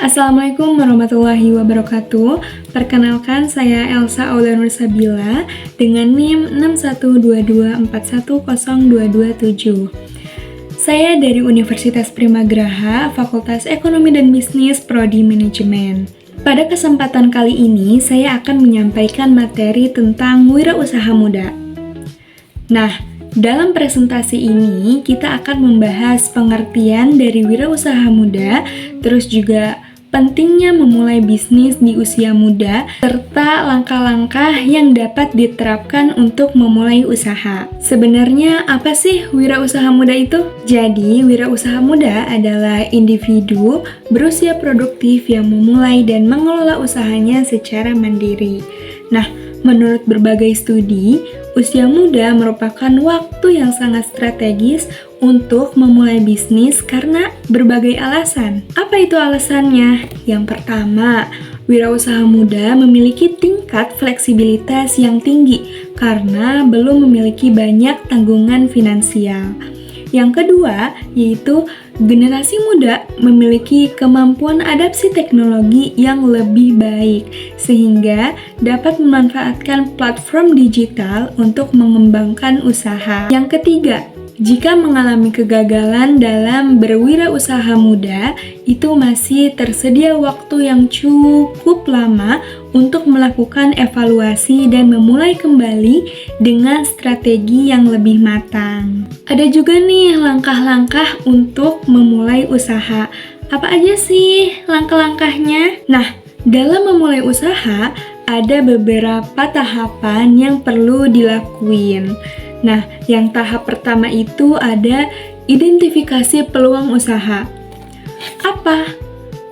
Assalamualaikum warahmatullahi wabarakatuh. Perkenalkan, saya Elsa Aulanur Sabila dengan NIM 6122410227. Saya dari Universitas Primagraha, Fakultas Ekonomi dan Bisnis, Prodi Manajemen. Pada kesempatan kali ini, saya akan menyampaikan materi tentang wirausaha muda. Nah, dalam presentasi ini, kita akan membahas pengertian dari wirausaha muda, terus juga pentingnya memulai bisnis di usia muda, serta langkah-langkah yang dapat diterapkan untuk memulai usaha. Sebenarnya apa sih wirausaha muda itu? Jadi, wirausaha muda adalah individu berusia produktif yang memulai dan mengelola usahanya secara mandiri. Nah, menurut berbagai studi, usia muda merupakan waktu yang sangat strategis untuk memulai bisnis karena berbagai alasan. Apa itu alasannya? Yang pertama, wirausaha muda memiliki tingkat fleksibilitas yang tinggi karena belum memiliki banyak tanggungan finansial. Yang kedua, yaitu generasi muda memiliki kemampuan adaptasi teknologi yang lebih baik, sehingga dapat memanfaatkan platform digital untuk mengembangkan usaha. Yang ketiga, jika mengalami kegagalan dalam berwirausaha muda, itu masih tersedia waktu yang cukup lama untuk melakukan evaluasi dan memulai kembali dengan strategi yang lebih matang. Ada juga nih langkah-langkah untuk memulai usaha. Apa aja sih langkah-langkahnya? Nah, dalam memulai usaha, ada beberapa tahapan yang perlu dilakuin. Nah, yang tahap pertama itu ada identifikasi peluang usaha. Apa?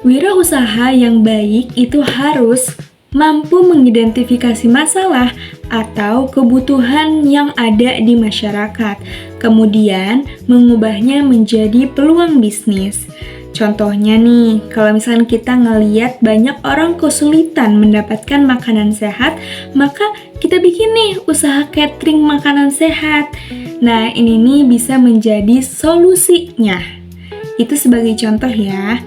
Wirausaha yang baik itu harus mampu mengidentifikasi masalah atau kebutuhan yang ada di masyarakat, kemudian mengubahnya menjadi peluang bisnis. Contohnya nih, kalau misalnya kita ngeliat banyak orang kesulitan mendapatkan makanan sehat, maka kita bikin nih usaha catering makanan sehat. Nah, ini nih bisa menjadi solusinya. Itu sebagai contoh ya.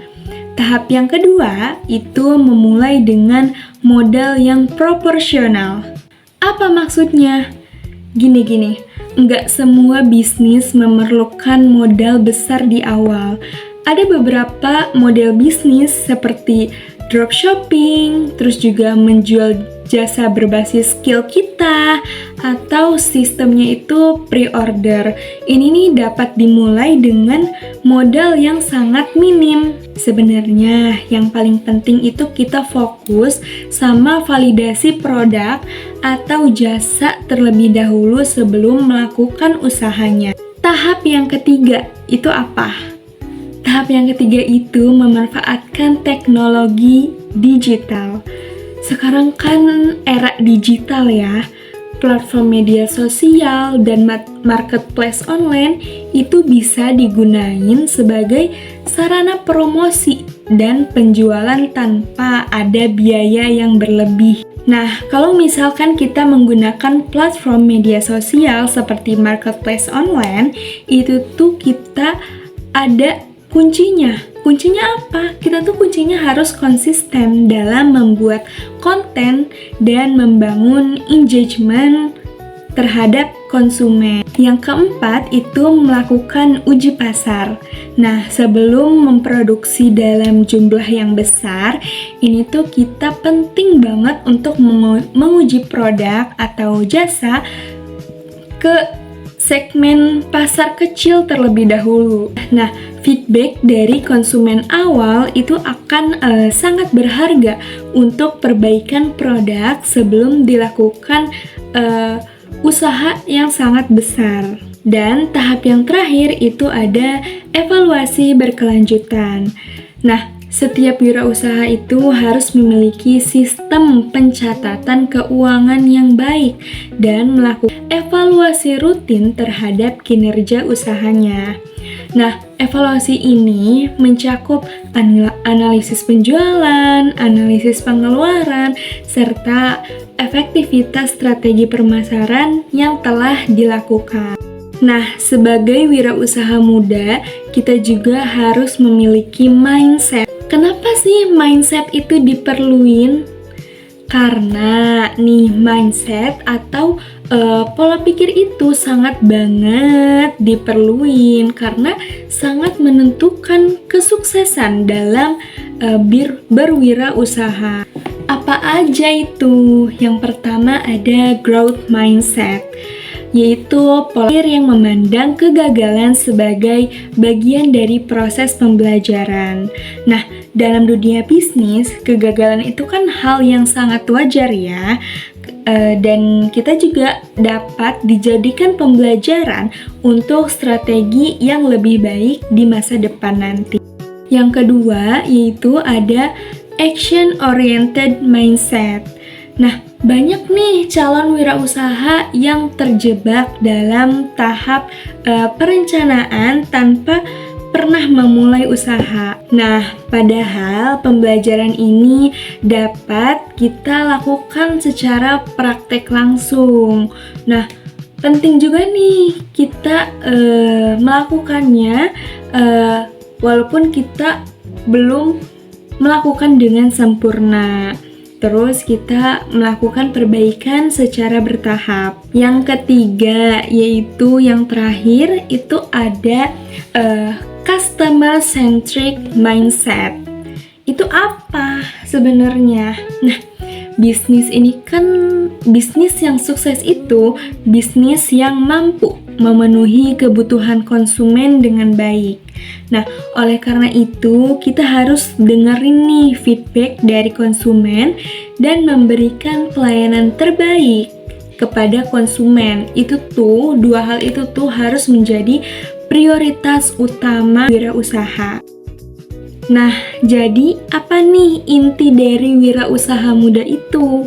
Tahap yang kedua itu memulai dengan modal yang proporsional. Apa maksudnya? Gini, nggak semua bisnis memerlukan modal besar di awal. Ada beberapa model bisnis seperti dropshipping, terus juga menjual jasa berbasis skill kita, atau sistemnya itu pre-order. Ini nih dapat dimulai dengan modal yang sangat minim. Sebenarnya yang paling penting itu kita fokus sama validasi produk atau jasa terlebih dahulu sebelum melakukan usahanya. Tahap yang ketiga itu apa? Tahap yang ketiga itu memanfaatkan teknologi digital. Sekarang kan era digital ya, platform media sosial dan marketplace online itu bisa digunain sebagai sarana promosi dan penjualan tanpa ada biaya yang berlebih. Nah, kalau misalkan kita menggunakan platform media sosial seperti marketplace online, itu tuh kita ada kuncinya. Kuncinya apa? Kita tuh kuncinya harus konsisten dalam membuat konten dan membangun engagement terhadap konsumen. Yang keempat itu melakukan uji pasar. Nah, sebelum memproduksi dalam jumlah yang besar, ini tuh kita penting banget untuk menguji produk atau jasa ke segmen pasar kecil terlebih dahulu. Nah, feedback dari konsumen awal itu akan sangat berharga untuk perbaikan produk sebelum dilakukan usaha yang sangat besar. Dan tahap yang terakhir itu ada evaluasi berkelanjutan. Nah, setiap wirausaha itu harus memiliki sistem pencatatan keuangan yang baik dan melakukan evaluasi rutin terhadap kinerja usahanya. Nah, evaluasi ini mencakup analisis penjualan, analisis pengeluaran, serta efektivitas strategi pemasaran yang telah dilakukan. Nah, sebagai wirausaha muda, kita juga harus memiliki mindset Kenapa sih mindset itu diperluin? Karena nih mindset atau pola pikir itu sangat banget diperluin karena sangat menentukan kesuksesan dalam berwirausaha. Apa aja itu? Yang pertama ada growth mindset, yaitu pola pikir yang memandang kegagalan sebagai bagian dari proses pembelajaran. Nah, dalam dunia bisnis, kegagalan itu kan hal yang sangat wajar ya. Dan kita juga dapat dijadikan pembelajaran untuk strategi yang lebih baik di masa depan nanti. Yang kedua, yaitu ada action oriented mindset. Nah, banyak nih calon wirausaha yang terjebak dalam tahap perencanaan tanpa pernah memulai usaha. Nah, padahal pembelajaran ini dapat kita lakukan secara praktek langsung. Nah, penting juga nih kita melakukannya walaupun kita belum melakukan dengan sempurna. Terus kita melakukan perbaikan secara bertahap. Yang ketiga, yaitu yang terakhir, itu ada customer centric mindset. Itu apa sebenarnya? Nah, bisnis ini kan bisnis yang sukses itu bisnis yang mampu memenuhi kebutuhan konsumen dengan baik. Nah, oleh karena itu kita harus dengerin nih feedback dari konsumen dan memberikan pelayanan terbaik kepada konsumen. Itu tuh, dua hal itu tuh harus menjadi prioritas utama wirausaha. Nah, jadi apa nih inti dari wirausaha muda itu?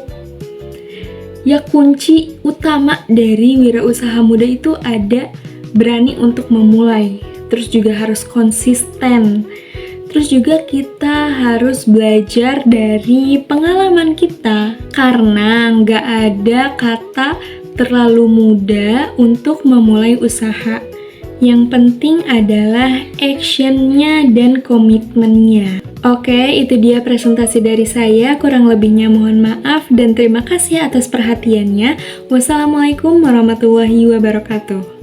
Ya, kunci utama dari wirausaha muda itu ada berani untuk memulai, terus juga harus konsisten, terus juga kita harus belajar dari pengalaman kita, karena nggak ada kata terlalu muda untuk memulai usaha. Yang penting adalah actionnya dan komitmennya. Oke, itu dia presentasi dari saya. Kurang lebihnya mohon maaf dan terima kasih atas perhatiannya. Wassalamualaikum warahmatullahi wabarakatuh.